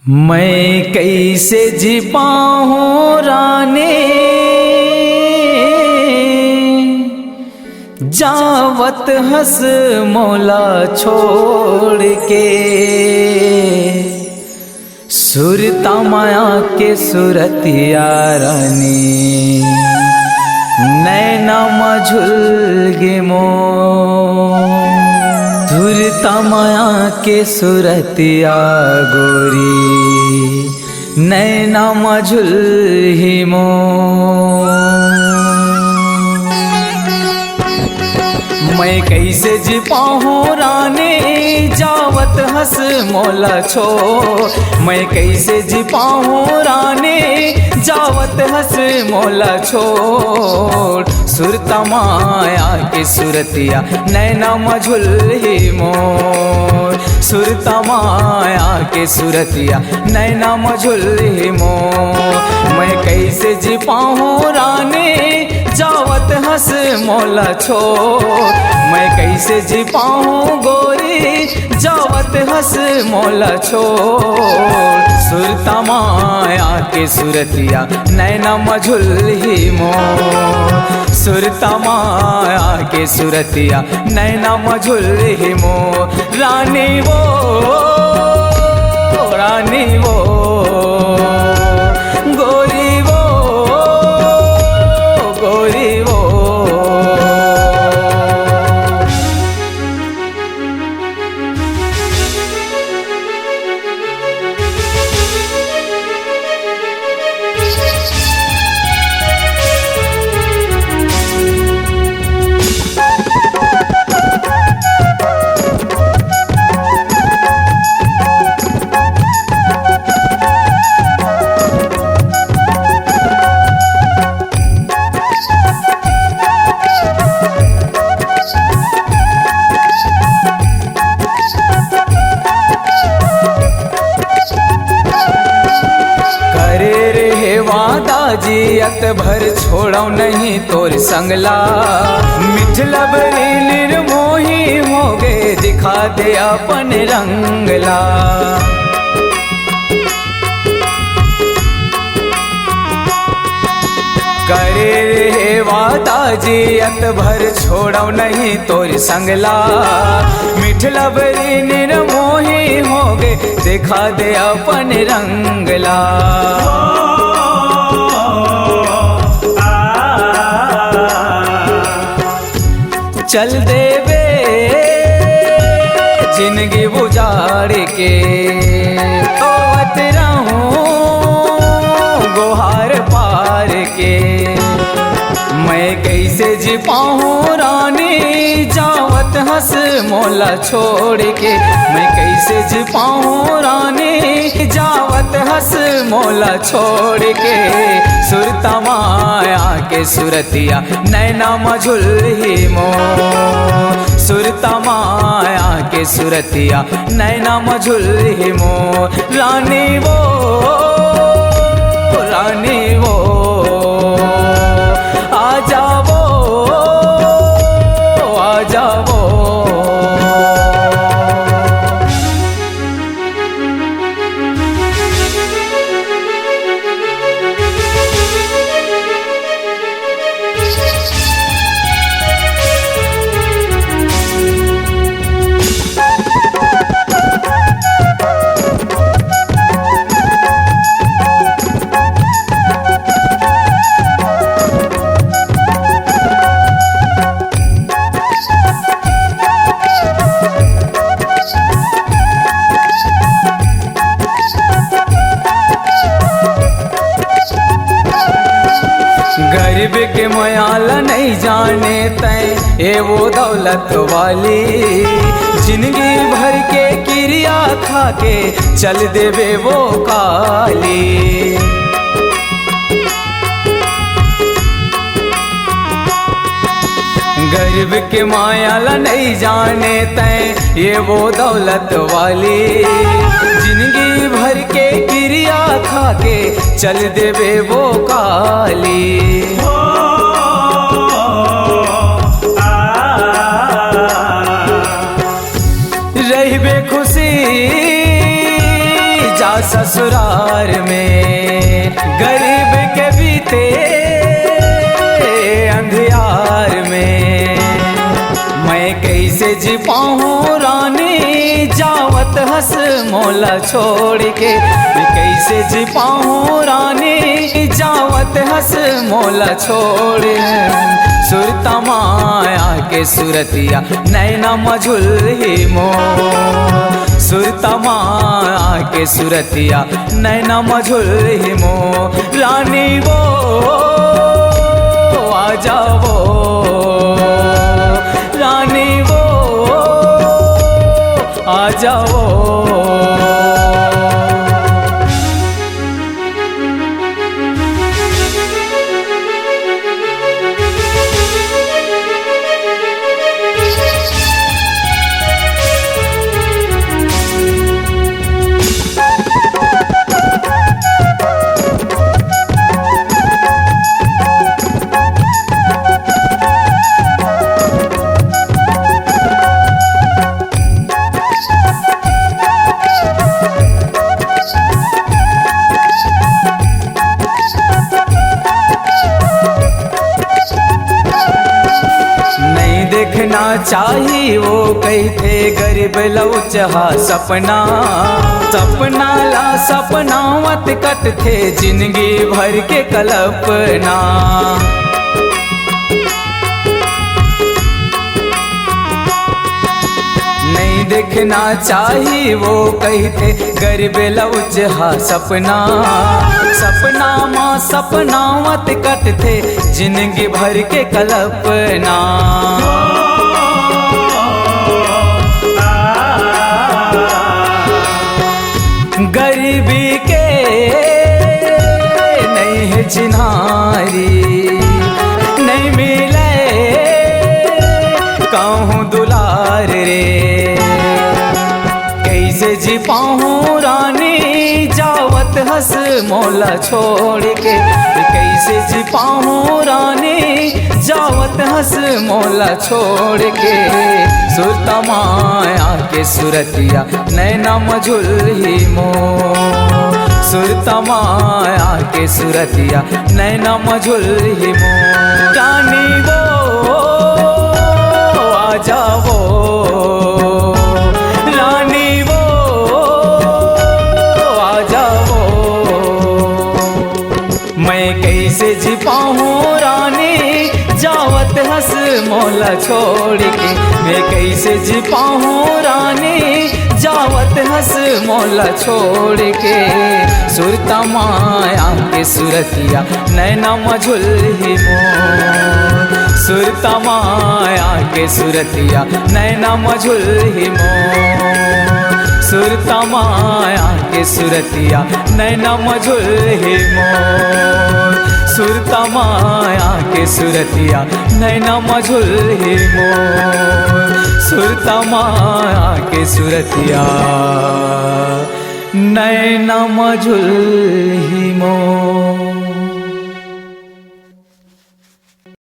मैं कैसे जी पाऊँ राने जावत हंस मौला छोड़ के। सुरता माया के सुरतिया रानी नैना मझुल गे मो। सुरता माया के सुरतिया गोरी नैना मझुल ही मो। मैं कैसे जी पाऊँ रानी जावत हंस मौला छोड़। मैं कैसे जी पाऊँ रानी जावत हंस मौला छोड़। सुरता माया के सुरतिया नैना मझुल ही मोर। सुरता माया के सुरतिया नैना मझुल ही मोर। मैं कैसे जी पाऊँ रानी जावत हंस मौला छोड़। मैं कैसे जी पाऊँ गोरी जावत हंस मौला छोड़। सुरता माया के सुरतिया नैना मझुल ही मोर। सुरता माया के सुरतिया नैना मझुल ही मोर। रानी वो रानी वो गोरी वो गोरी वो। जियत भर छोड़ो नहीं तोर संगला। मिठला बरी निर्मोही हो गे दिखा दे अपन रंगला। करे रे वादा जियत भर छोड़ो नहीं तोर संगला। मिठला बरी निर्मोही हो गे दिखा दे अपन रंगला। चल देवे जिंदगी बुझाड़ के तो रहूं गोहार पार के। मैं कैसे जी पाऊँ रानी जावत हंस मौला छोड़ के। मैं कैसे जी पाऊँ रानी जावत हंस मौला छोड़ के। सुरता माया के सुरतिया नैना मझुल ही मोर। सुरता माया के सुरतिया नैना मझुल ही मोर। रानी वो रानी वो आ जाओ आ जाओ। गरीब के मयाला नहीं जाने तय ये वो दौलत वाली। जिंदगी भर के क्रिया खा के चल देवे वो काली। गरीब के मायाला नहीं जाने तय ये वो दौलत वाली। जिंदगी भर के क्रिया खा के चल देवे वो काली। रही बेखुशी जा ससुरार में, गरीब के बीते अंधियार में। मैं कैसे जी पाऊँ रानी जावत हंस मोला छोड़ के, मैं कैसे जी पाऊँ रानी जावत हंस मोला छोड़। सुरता माया के सुरतिया नैना मझुल ही मो, सुरता माया के सुरतिया नैना मझुल ही मो। रानी वो आ जाओ, रानी वो आ जाओ। देखना चाहिए वो कहते गरीब लौचहा सपना, सपना ला सपना मत कट थे जिंदगी भर के कल्पना। नहीं देखना चाहिए वो कहते गरीब लौचहा सपना, सपना माँ सपना मत कट थे जिंदगी भर के कल्पना। गरीबी के नहीं है चिन्हारी, नहीं मिले कहूँ दुलार रे। कैसे जी पाऊँ रानी जावत हंस मोला छोड़ के, कैसे जी पाऊँ रानी जावत हंस मोला छोड़ के। सुरता माया के सुरतिया नैना मझुल ही मो, सुरता माया के सुरतिया नैना मझुल ही मो। रानी वो आ जाओ, रानी वो आ जाओ। मैं कैसे जी पाऊँ रानी जावत हंस मोला छोड़ के, मैं कैसे जी पाऊँ रानी जावत हंस मोला छोड़ के। सुरता माया के सुरतिया नैना मझुल ही मो, सुरता माया के सुरतिया नैना मझुल ही मो, सुरता माया के सुरतिया नैना मझुल ही मो, सुरता माया के सुरतिया नैना मझुल ही मो, सुरता माया के सुरतिया नैना मझुल ही मो।